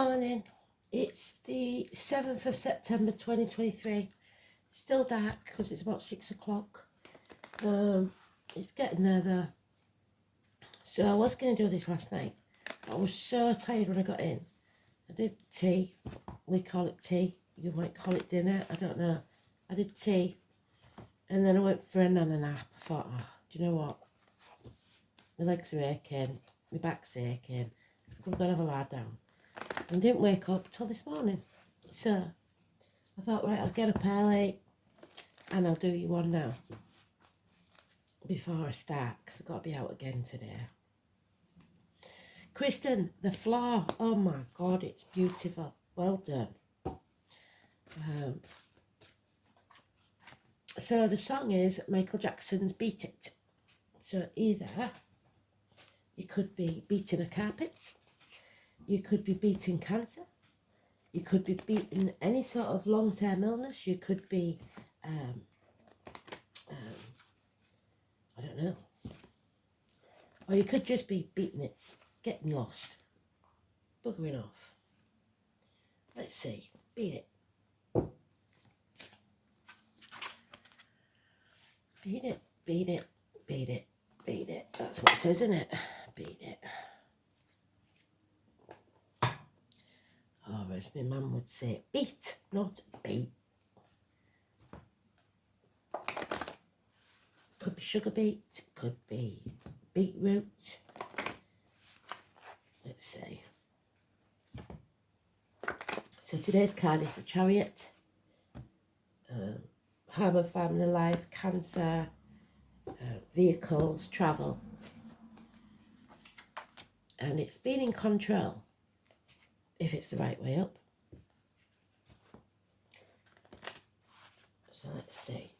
morning. It's the 7th of September 2023. Still dark because it's about 6 o'clock. It's getting there though. So I was going to do this last night. I was so tired when I got in. I did tea. We call it tea. You might call it dinner. I don't know. I did tea. And then I went for a nana nap. I thought, oh, do you know what? My legs are aching. My back's aching. I'm going to have a lie down. And didn't wake up till this morning. So I thought, right, I'll get up early and I'll do you one now before I start, because I've got to be out again today. Kristen, the floor, oh my God, it's beautiful. Well done. So the song is Michael Jackson's Beat It. So either you could be beating a carpet, you could be beating cancer, you could be beating any sort of long-term illness, you could be, I don't know, or you could just be beating it, getting lost, buggering off. Let's see, beat it. Beat it, beat it, beat it, beat it. That's what it says, isn't it? Beat it. Or as my mum would say, beat, not beat. Could be sugar beet, could be beetroot. Let's see. So today's card is the Chariot. Harm of family life, cancer, vehicles, travel. And it's being in control, if it's the right way up. So let's see.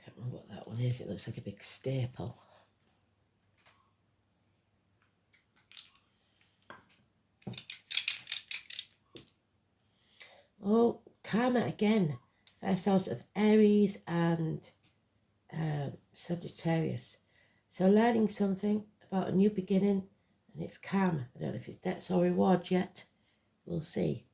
Can't remember what that one is. It looks like a big staple. Oh, karma again. First house of Aries and Sagittarius. So learning something about a new beginning, and it's karma. I don't know if it's debts or rewards yet. We'll see.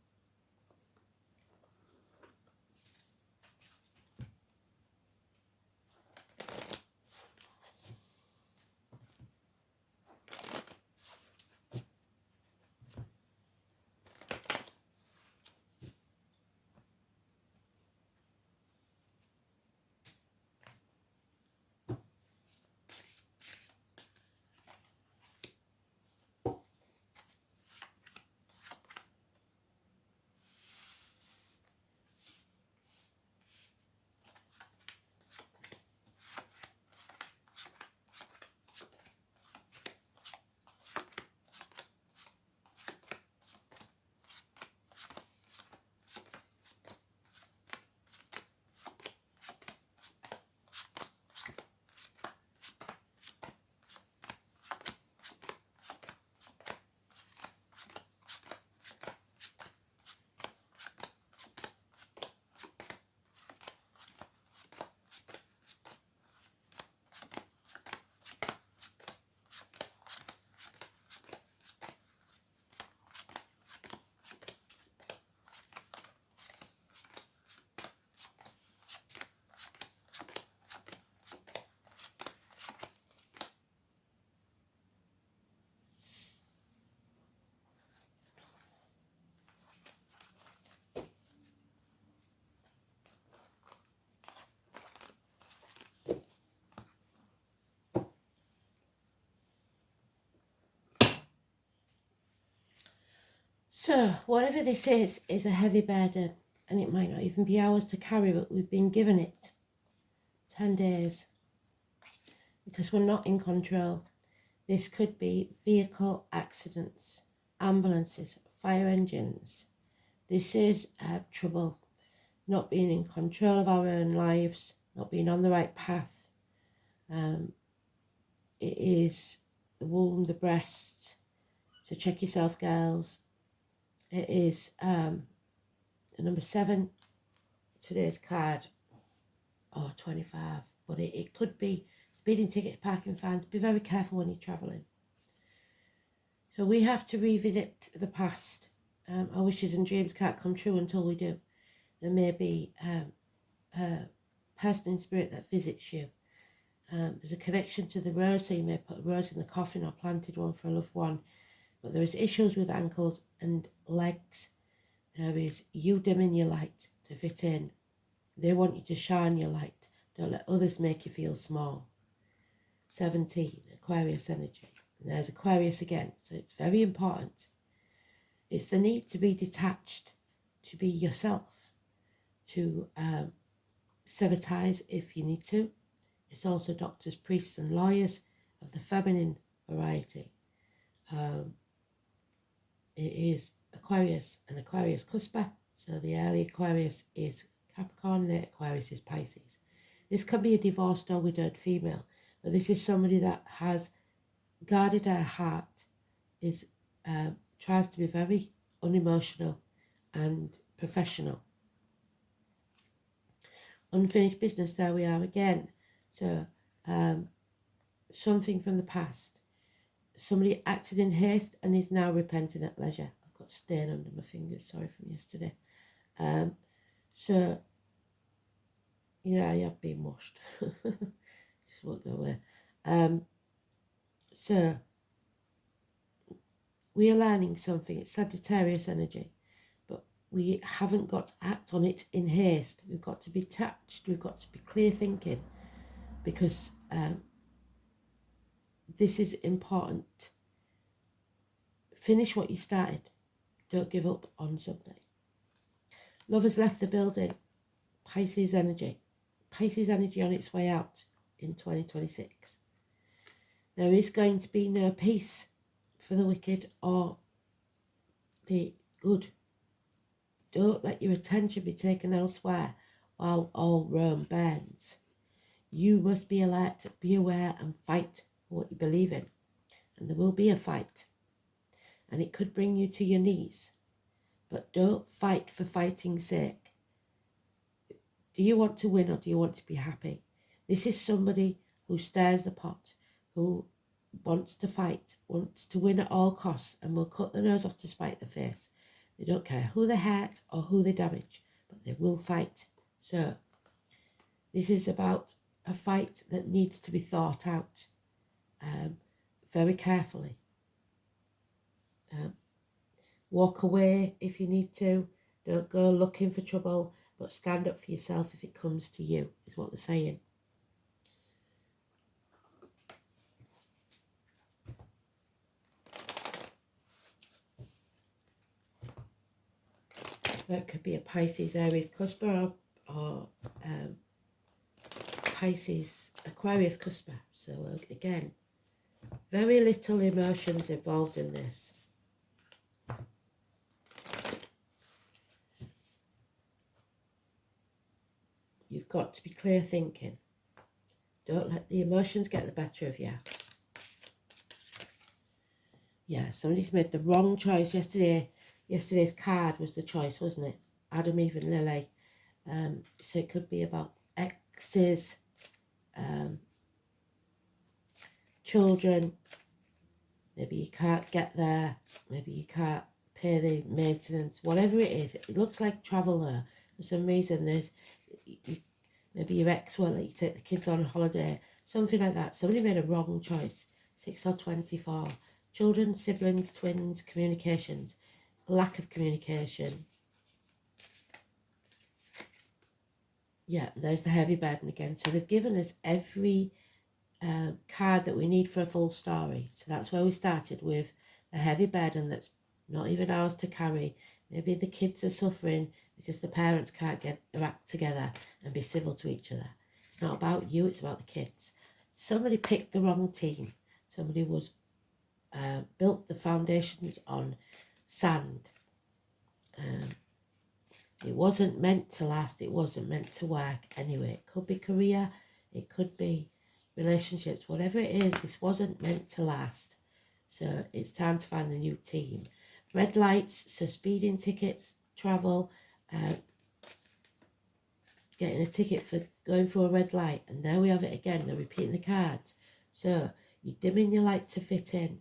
So, whatever this is a heavy burden, and it might not even be ours to carry, but we've been given it 10 days because we're not in control. This could be vehicle accidents, ambulances, fire engines. This is trouble, not being in control of our own lives, not being on the right path. It is the womb, the breast, So check yourself, girls. It is the number 7. Today's card. Oh, 25. But it could be speeding tickets, parking fines. Be very careful when you're travelling. So we have to revisit the past. Our wishes and dreams can't come true until we do. There may be a person in spirit that visits you. There's a connection to the rose, so you may put a rose in the coffin or planted one for a loved one. But there is issues with ankles and legs. There is you dimming your light to fit in. They want you to shine your light. Don't let others make you feel small. 17, Aquarius energy. And there's Aquarius again, so it's very important. It's the need to be detached, to be yourself, to sever ties if you need to. It's also doctors, priests and lawyers of the feminine variety. It is Aquarius and Aquarius cuspa. So the early Aquarius is Capricorn, late Aquarius is Pisces. This can be a divorced or widowed female, but this is somebody that has guarded her heart, is tries to be very unemotional and professional. Unfinished business, there we are again. So something from the past. Somebody acted in haste and is now repenting at leisure. I've got stain under my fingers, sorry, from yesterday. So, yeah, I have been washed. Just won't go away. So, we are learning something. It's Sagittarius energy, but we haven't got to act on it in haste. We've got to be touched. We've got to be clear thinking, because this is important. Finish what you started. Don't give up on something. Love has left the building. Pisces energy. Pisces energy on its way out in 2026. There is going to be no peace for the wicked or the good. Don't let your attention be taken elsewhere while all Rome burns. You must be alert, be aware and fight for what you believe in. And there will be a fight. And it could bring you to your knees. But don't fight for fighting's sake. Do you want to win or do you want to be happy? This is somebody who stirs the pot, who wants to fight, wants to win at all costs, and will cut the nose off to spite the face. They don't care who they hurt or who they damage, but they will fight. So this is about a fight that needs to be thought out very carefully. Walk away if you need to. Don't go looking for trouble, but stand up for yourself if it comes to you, is what they're saying. That could be a Pisces, Aries, Cuspa, or Pisces, Aquarius, Cuspa. So again, very little emotions involved in this. You've got to be clear thinking. Don't let the emotions get the better of you. Yeah, somebody's made the wrong choice yesterday. Yesterday's card was the choice, wasn't it? Adam, Eve and Lily. So it could be about exes, children. Maybe you can't get there. Maybe you can't pay the maintenance. Whatever it is, it looks like travel there. For some reason, there's maybe your ex won't let you take the kids on holiday. Something like that. Somebody made a wrong choice. 6 or 24. Children, siblings, twins, communications. Lack of communication. Yeah, there's the heavy burden again. So they've given us every card that we need for a full story. So that's where we started with a heavy burden that's not even ours to carry. Maybe the kids are suffering because the parents can't get their act together and be civil to each other. It's not about you, it's about the kids. Somebody picked the wrong team. Somebody was built the foundations on sand. It wasn't meant to last. It wasn't meant to work anyway. It could be career. It could be relationships. Whatever it is, this wasn't meant to last. So it's time to find a new team. Red lights, so speeding tickets, travel, getting a ticket for going through a red light. And there we have it again, they're repeating the cards. So you're dimming your light to fit in.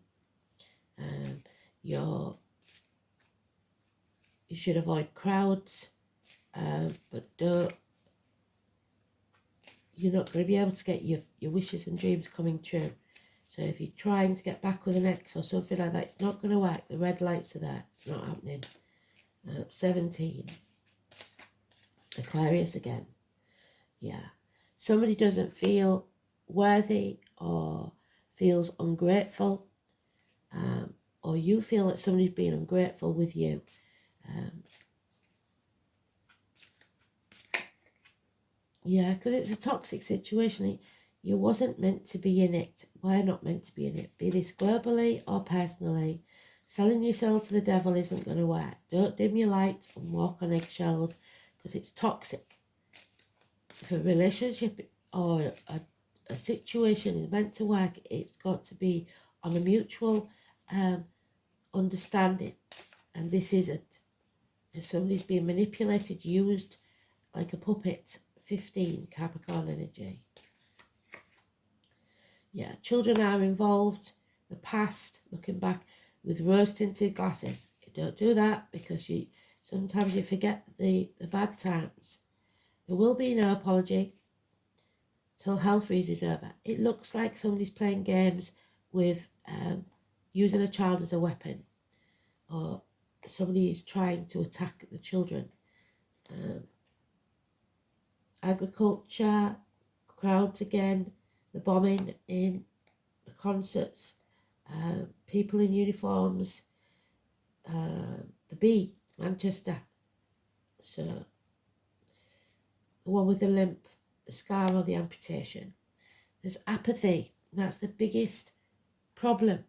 You should avoid crowds, but you're not going to be able to get your wishes and dreams coming true. So if you're trying to get back with an ex or something like that, it's not going to work. The red lights are there. It's not happening. 17. Aquarius again. Yeah. Somebody doesn't feel worthy or feels ungrateful, or you feel that somebody's been ungrateful with you. Yeah, because it's a toxic situation. You wasn't meant to be in it. We're not meant to be in it. Be this globally or personally. Selling your soul to the devil isn't going to work. Don't dim your light and walk on eggshells, because it's toxic. If a relationship or a situation is meant to work, it's got to be on a mutual understanding. And this isn't. If somebody's being manipulated, used like a puppet. 15, Capricorn energy. Yeah, children are involved. The past, looking back with rose-tinted glasses. Don't do that, because sometimes you forget the bad times. There will be no apology till hell freezes over. It looks like somebody's playing games with using a child as a weapon, or somebody is trying to attack the children. Agriculture, crowds again, the bombing in the concerts, people in uniforms, the bee, Manchester. So the one with the limp, the scar or the amputation. There's apathy. That's the biggest problem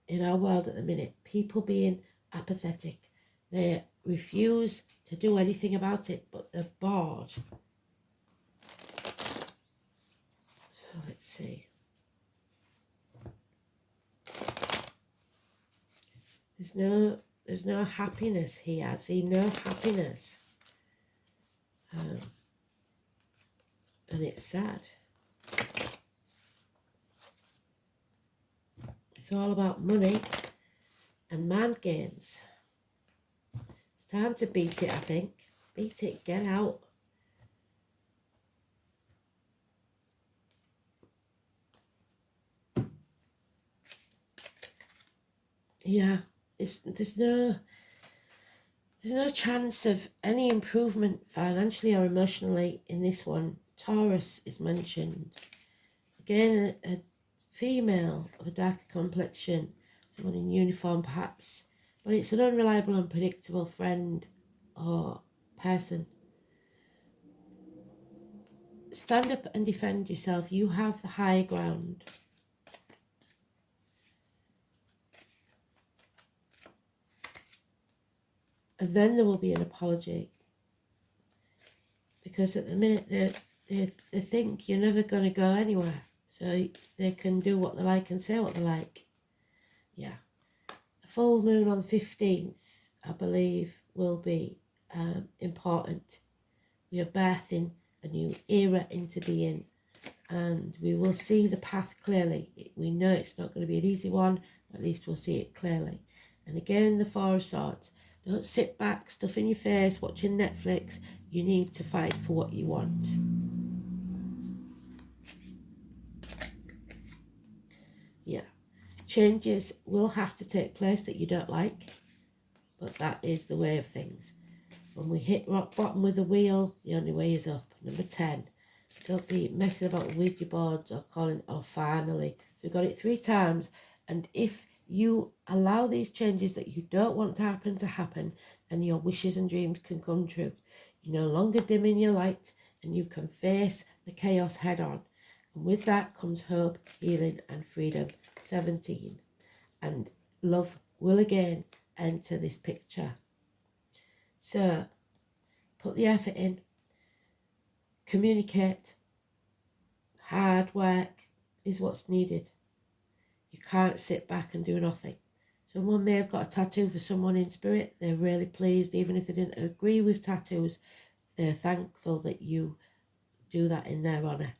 in our world at the minute. People being apathetic. They refuse to do anything about it, but they're bored. So let's see. There's no happiness here. I see no happiness. And it's sad. It's all about money and mind games. It's time to beat it, I think. Beat it, get out. Yeah, there's no chance of any improvement financially or emotionally in this one. Taurus is mentioned. Again, a female of a darker complexion, someone in uniform perhaps, but it's an unreliable, unpredictable friend or person. Stand up and defend yourself. You have the high ground. And then there will be an apology. Because at the minute they think you're never going to go anywhere. So they can do what they like and say what they like. Yeah. The full moon on the 15th, I believe, will be important. We are birthing a new era into being, and we will see the path clearly. We know it's not going to be an easy one, at least we'll see it clearly. And again, the Four of Swords. Don't sit back, stuff in your face, watching Netflix. You need to fight for what you want. Yeah. Changes will have to take place that you don't like, but that is the way of things. When we hit rock bottom with the wheel, the only way is up. Number 10. Don't be messing about with Ouija boards or calling, oh, finally. So we've got it 3 times. And if you allow these changes that you don't want to happen, then your wishes and dreams can come true. You're no longer dimming your light, and you can face the chaos head on. And with that comes hope, healing and freedom. 17. And love will again enter this picture. So put the effort in. Communicate. Hard work is what's needed. You can't sit back and do nothing. Someone may have got a tattoo for someone in spirit. They're really pleased, even if they didn't agree with tattoos. They're thankful that you do that in their honour.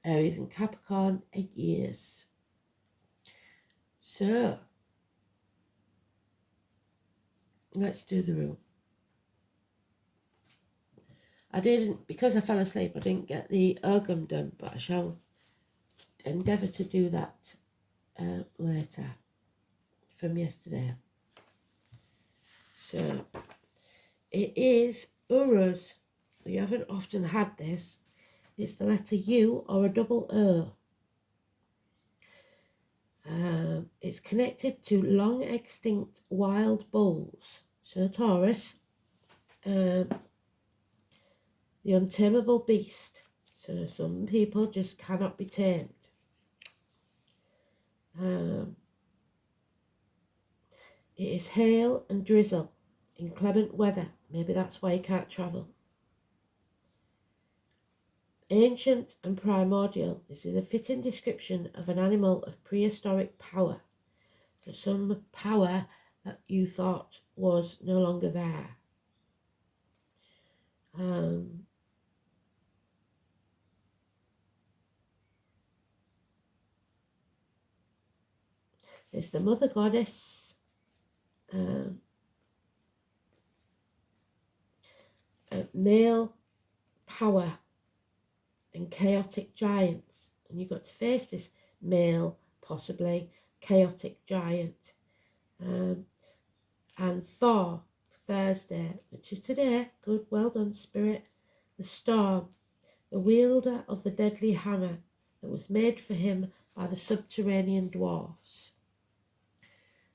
Aries and Capricorn, 8 years. So, let's do the rule. I didn't, because I fell asleep, I didn't get the Urgum done, but I shall endeavour to do that later from yesterday. So, it is Uruz. You haven't often had this. It's the letter U or a double O. It's connected to long extinct wild bulls. So Taurus, the untamable beast. So some people just cannot be tamed. It is hail and drizzle, inclement weather. Maybe that's why you can't travel. Ancient and primordial. This is a fitting description of an animal of prehistoric power. So some power that you thought was no longer there. It's the mother goddess. Male power and chaotic giants. And you've got to face this male, possibly chaotic giant. And Thor, Thursday, which is today. Good, well done, Spirit. The storm, the wielder of the deadly hammer that was made for him by the subterranean dwarfs.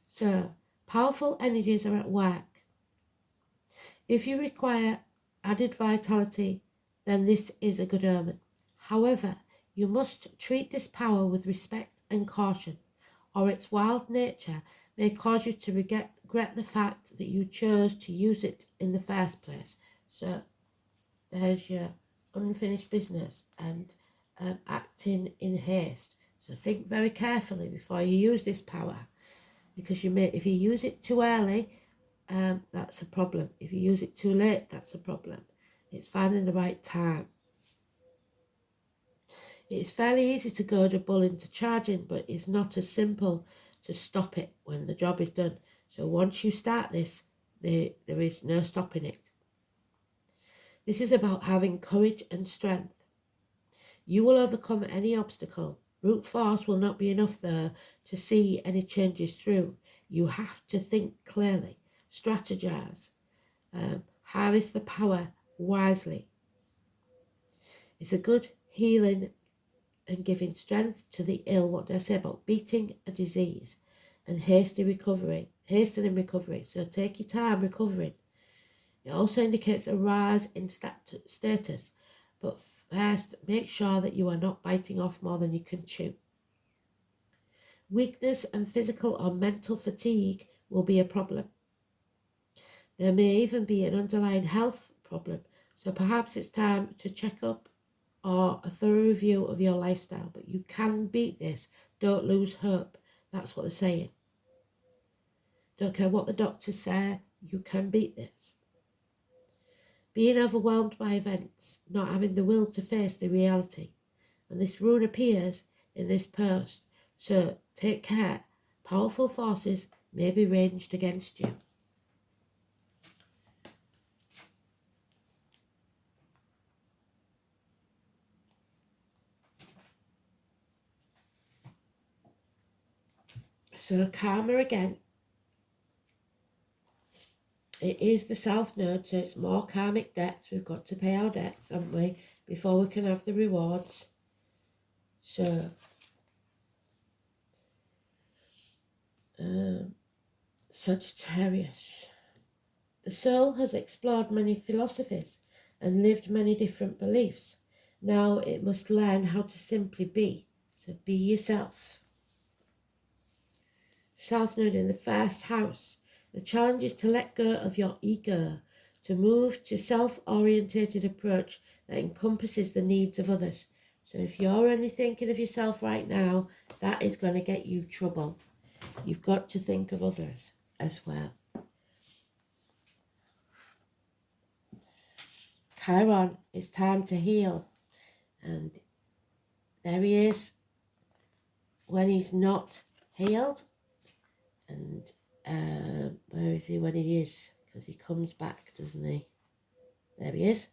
So, powerful energies are at work. If you require added vitality, then this is a good omen. However, you must treat this power with respect and caution, or its wild nature may cause you to regret the fact that you chose to use it in the first place. So, there's your unfinished business and acting in haste. So think very carefully before you use this power, because if you use it too early, that's a problem. If you use it too late, that's a problem. It's finding the right time. It's fairly easy to goad a bull into charging, but it's not as simple to stop it when the job is done. So once you start this, there is no stopping it. This is about having courage and strength. You will overcome any obstacle. Brute force will not be enough though to see any changes through. You have to think clearly, strategize, harness the power wisely. It's a good healing and giving strength to the ill. What do I say about beating a disease and hastening recovery? So take your time recovering. It also indicates a rise in status, but first make sure that you are not biting off more than you can chew. Weakness and physical or mental fatigue will be a problem. There may even be an underlying health problem, so perhaps it's time to check up or a thorough review of your lifestyle. But you can beat this. Don't lose hope. That's what they're saying. Don't care what the doctors say, you can beat this. Being overwhelmed by events, not having the will to face the reality. And this rune appears in this post. So take care. Powerful forces may be ranged against you. So karma again. It is the South Node, so it's more karmic debts. We've got to pay our debts, haven't we, before we can have the rewards. So, Sagittarius. The soul has explored many philosophies and lived many different beliefs. Now it must learn how to simply be. So be yourself. South Node in the first house. The challenge is to let go of your ego, to move to self-orientated approach that encompasses the needs of others. So if you're only thinking of yourself right now, that is going to get you trouble. You've got to think of others as well. Chiron, it's time to heal. And there he is when he's not healed. And where is he when he is? Because he comes back, doesn't he? There he is.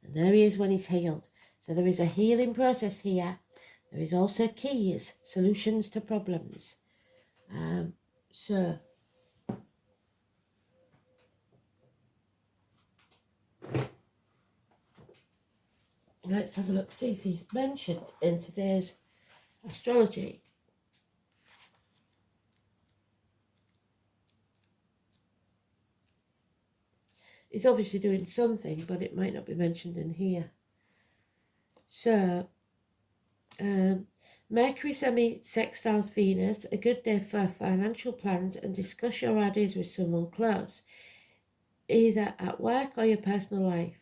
And there he is when he's healed. So there is a healing process here. There is also keys, solutions to problems. So let's have a look, see if he's mentioned in today's astrology. He's obviously doing something, but it might not be mentioned in here. So, Mercury semi-sextiles Venus, a good day for financial plans and discuss your ideas with someone close, either at work or your personal life.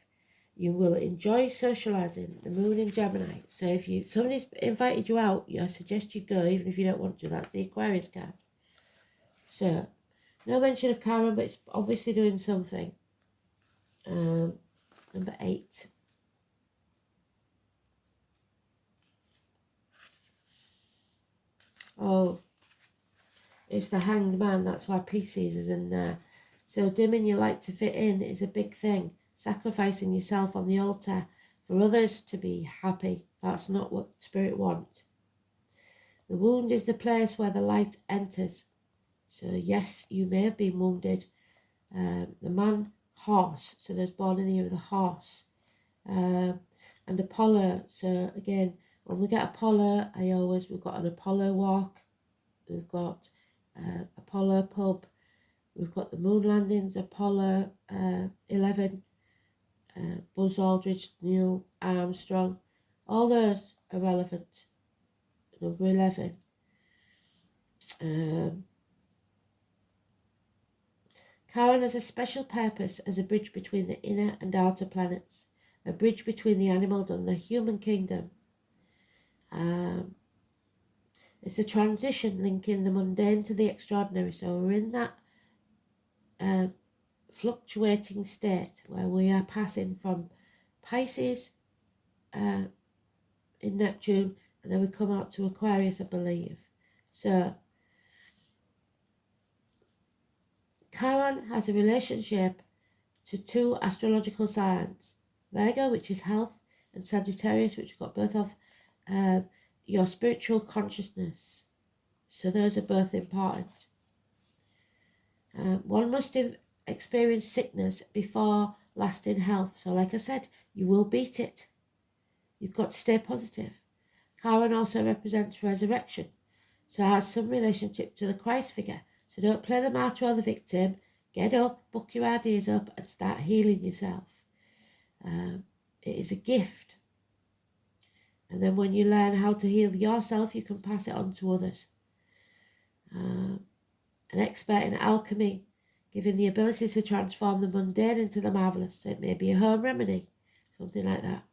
You will enjoy socialising, the moon in Gemini. So if somebody's invited you out, I suggest you go, even if you don't want to. That's the Aquarius card. So, no mention of Chiron, but it's obviously doing something. Number 8. Oh, it's the Hanged Man. That's why Pisces is in there. So dimming your light to fit in is a big thing. Sacrificing yourself on the altar for others to be happy. That's not what Spirit wants. The wound is the place where the light enters. So yes, you may have been wounded. The man, horse. So there's born in the year of the horse. And Apollo. So again, when we get Apollo, we've got an Apollo walk. We've got Apollo pub. We've got the moon landings, Apollo 11, Buzz Aldrin, Neil Armstrong. All those are relevant. Number 11. Chiron has a special purpose as a bridge between the inner and outer planets, a bridge between the animal and the human kingdom. It's a transition linking the mundane to the extraordinary. So we're in that fluctuating state where we are passing from Pisces in Neptune, and then we come out to Aquarius, I believe. So Chiron has a relationship to 2 astrological signs, Virgo, which is health, and Sagittarius, which we've got both of, your spiritual consciousness. So those are both important. One must experience sickness before lasting health. So like I said, you will beat it. You've got to stay positive. Chiron also represents resurrection, so it has some relationship to the Christ figure. So don't play the martyr or the victim. Get up, book your ideas up, and start healing yourself. It is a gift. And then when you learn how to heal yourself, you can pass it on to others. An expert in alchemy, giving the ability to transform the mundane into the marvellous. So it may be a home remedy, something like that.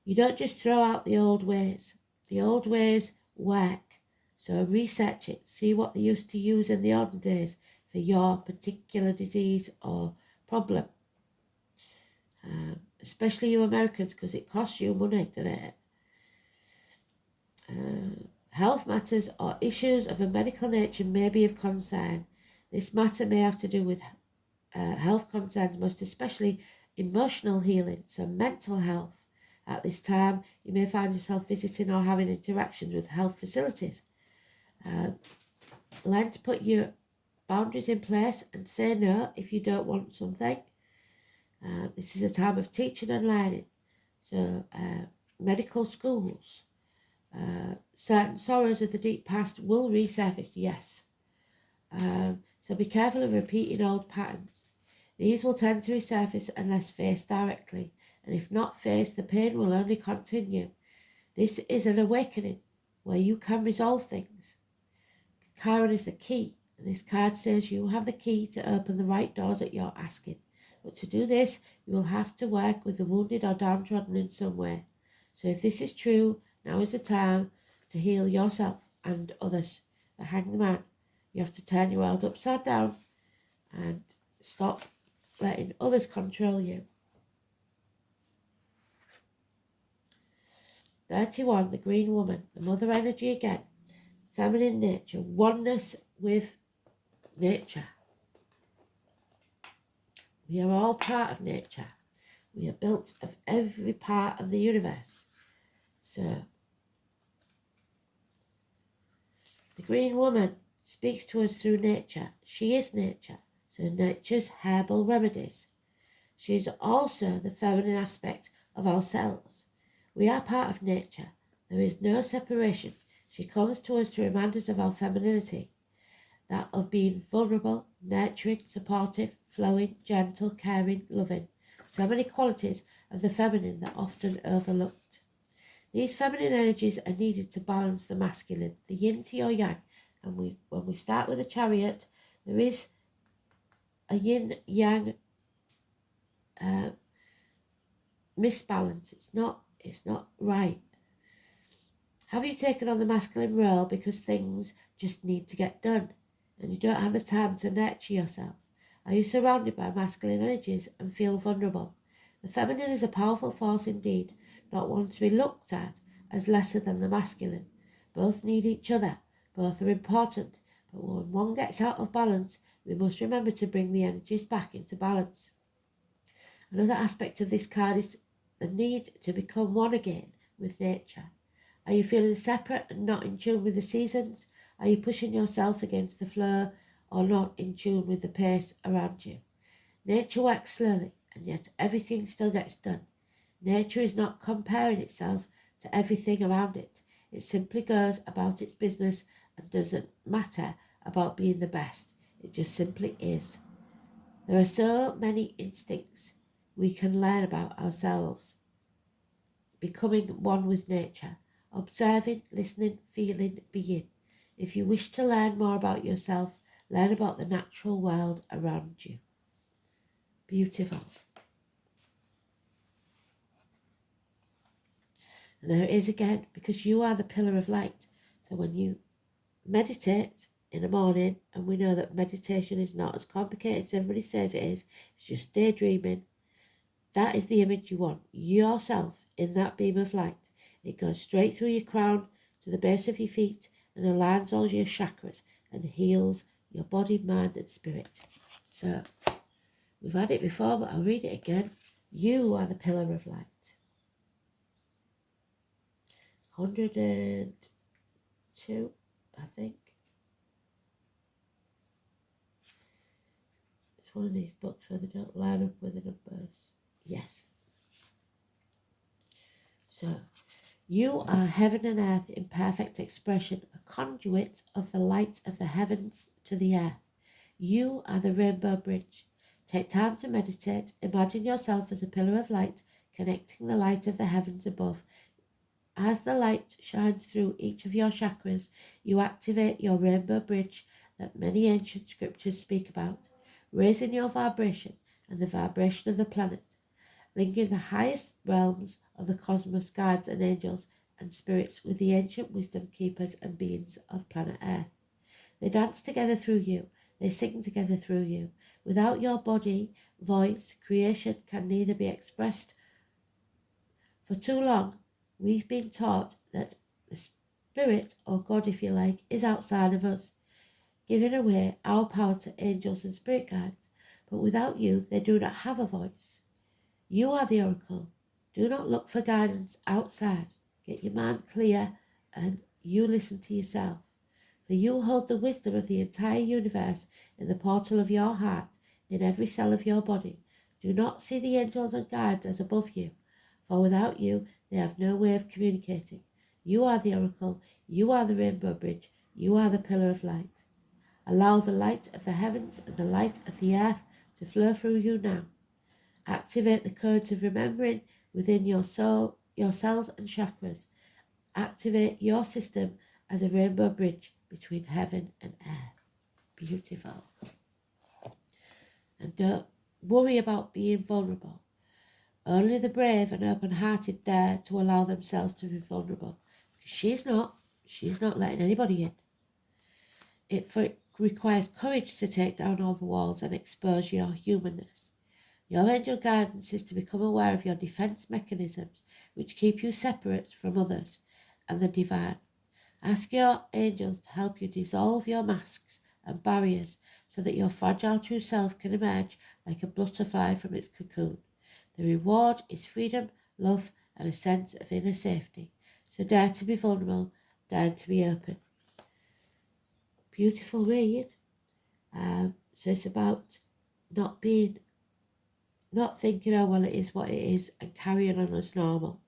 You don't just throw out the old ways. The old ways work. So research it. See what they used to use in the olden days for your particular disease or problem. Especially you Americans, because it costs you money, doesn't it? Health matters or issues of a medical nature may be of concern. This matter may have to do with health concerns, most especially emotional healing, so mental health. At this time, you may find yourself visiting or having interactions with health facilities. Learn to put your boundaries in place and say no if you don't want something. This is a time of teaching and learning. So, medical schools. Certain sorrows of the deep past will resurface, yes. So be careful of repeating old patterns. These will tend to resurface unless faced directly, and if not faced, the pain will only continue. This is an awakening where you can resolve things. Chiron is the key, and this card says you have the key to open the right doors that you're asking. But to do this, you will have to work with the wounded or downtrodden in some way. So if this is true, now is the time to heal yourself and others. The Hanged Man, you have to turn your world upside down and stop letting others control you. 31, the Green Woman, the Mother Energy again. Feminine nature, oneness with nature. We are all part of nature. We are built of every part of the universe. So, the Green Woman speaks to us through nature. She is nature, so nature's herbal remedies. She is also the feminine aspect of ourselves. We are part of nature. There is no separation. She comes to us to remind us of our femininity, that of being vulnerable, nurturing, supportive, flowing, gentle, caring, loving. So many qualities of the feminine that are often overlooked. These feminine energies are needed to balance the masculine, the yin to your yang. And when we start with the Chariot, there is a yin-yang misbalance. It's not right. Have you taken on the masculine role because things just need to get done and you don't have the time to nurture yourself? Are you surrounded by masculine energies and feel vulnerable? The feminine is a powerful force indeed, not one to be looked at as lesser than the masculine. Both need each other. Both are important. But when one gets out of balance, we must remember to bring the energies back into balance. Another aspect of this card is the need to become one again with nature. Are you feeling separate and not in tune with the seasons? Are you pushing yourself against the flow or not in tune with the pace around you? Nature works slowly, and yet everything still gets done. Nature is not comparing itself to everything around it. It simply goes about its business and doesn't matter about being the best. It just simply is. There are so many instincts we can learn about ourselves. Becoming one with nature. Observing, listening, feeling, being. If you wish to learn more about yourself, learn about the natural world around you. Beautiful. And there it is again, because you are the pillar of light. So when you meditate in the morning, and we know that meditation is not as complicated as everybody says it is, it's just daydreaming, that is the image you want, yourself in that beam of light. It goes straight through your crown to the base of your feet and aligns all your chakras and heals your body, mind and spirit. So, we've had it before, but I'll read it again. You are the pillar of light. 102, I think. It's one of these books where they don't line up with the numbers. Yes. So, you are heaven and earth in perfect expression, a conduit of the light of the heavens to the earth. You are the rainbow bridge. Take time to meditate. Imagine yourself as a pillar of light, connecting the light of the heavens above. As the light shines through each of your chakras, you activate your rainbow bridge that many ancient scriptures speak about, raising your vibration and the vibration of the planet, linking the highest realms of the cosmos, guides and angels and spirits with the ancient wisdom keepers and beings of planet Earth. They dance together through you. They sing together through you. Without your body, voice, creation can neither be expressed. For too long, we've been taught that the spirit, or God if you like, is outside of us, giving away our power to angels and spirit guides. But without you, they do not have a voice. You are the oracle. Do not look for guidance outside. Get your mind clear and you listen to yourself. For you hold the wisdom of the entire universe in the portal of your heart, in every cell of your body. Do not see the angels and guides as above you, for without you, they have no way of communicating. You are the oracle. You are the rainbow bridge. You are the pillar of light. Allow the light of the heavens and the light of the earth to flow through you now. Activate the codes of remembering within your soul, your cells and chakras. Activate your system as a rainbow bridge between heaven and earth. Beautiful. And don't worry about being vulnerable. Only the brave and open-hearted dare to allow themselves to be vulnerable. She's not letting anybody in. It requires courage to take down all the walls and expose your humanness. Your angel guidance is to become aware of your defense mechanisms, which keep you separate from others and the divine. Ask your angels to help you dissolve your masks and barriers so that your fragile true self can emerge like a butterfly from its cocoon. The reward is freedom, love, and a sense of inner safety. So dare to be vulnerable, dare to be open. Beautiful read. So it's about not thinking, oh, well, it is what it is, and carrying on as normal.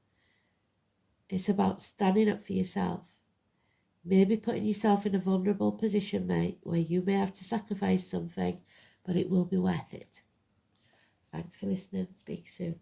It's about standing up for yourself. Maybe putting yourself in a vulnerable position, mate, where you may have to sacrifice something, but it will be worth it. Thanks for listening. Speak soon.